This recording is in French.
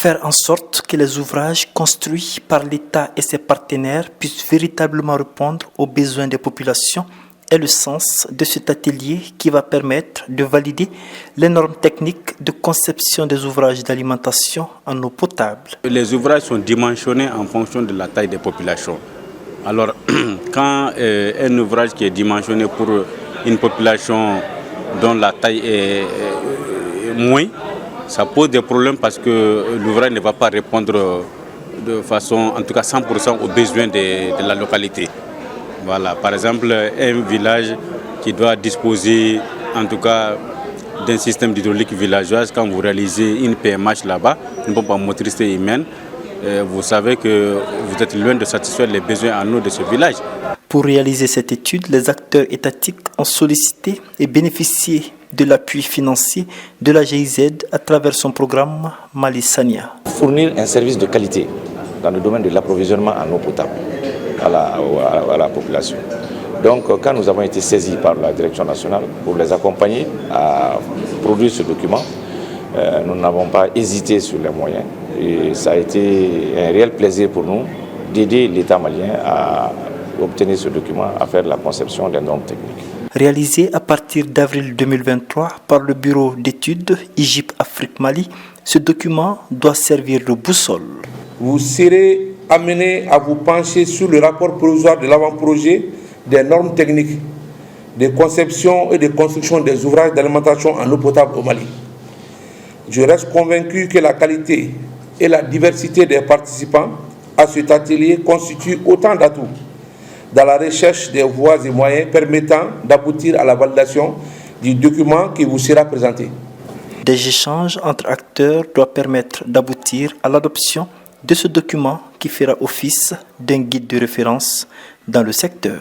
Faire en sorte que les ouvrages construits par l'État et ses partenaires puissent véritablement répondre aux besoins des populations est le sens de cet atelier qui va permettre de valider les normes techniques de conception des ouvrages d'alimentation en eau potable. Les ouvrages sont dimensionnés en fonction de la taille des populations. Alors, quand un ouvrage qui est dimensionné pour une population dont la taille est moindre, ça pose des problèmes parce que l'ouvrage ne va pas répondre de façon, en tout cas 100% aux besoins de la localité. Voilà, par exemple, un village qui doit disposer, en tout cas, d'un système d'hydraulique villageois, quand vous réalisez une PMH là-bas, une pompe à motricité humaine, vous savez que vous êtes loin de satisfaire les besoins en eau de ce village. Pour réaliser cette étude, les acteurs étatiques ont sollicité et bénéficié de l'appui financier de la GIZ à travers son programme Mali-Sania. Fournir un service de qualité dans le domaine de l'approvisionnement en eau potable à la population. Donc, quand nous avons été saisis par la direction nationale pour les accompagner à produire ce document, nous n'avons pas hésité sur les moyens. Et ça a été un réel plaisir pour nous d'aider l'État malien à obtenir ce document, à faire la conception des normes techniques. Réalisé à partir d'avril 2023 par le bureau d'études Égypte Afrique Mali, ce document doit servir de boussole. Vous serez amené à vous pencher sur le rapport provisoire de l'avant-projet des normes techniques de conception et de construction des ouvrages d'alimentation en eau potable au Mali. Je reste convaincu que la qualité et la diversité des participants à cet atelier constituent autant d'atouts dans la recherche des voies et moyens permettant d'aboutir à la validation du document qui vous sera présenté. Des échanges entre acteurs doivent permettre d'aboutir à l'adoption de ce document qui fera office d'un guide de référence dans le secteur.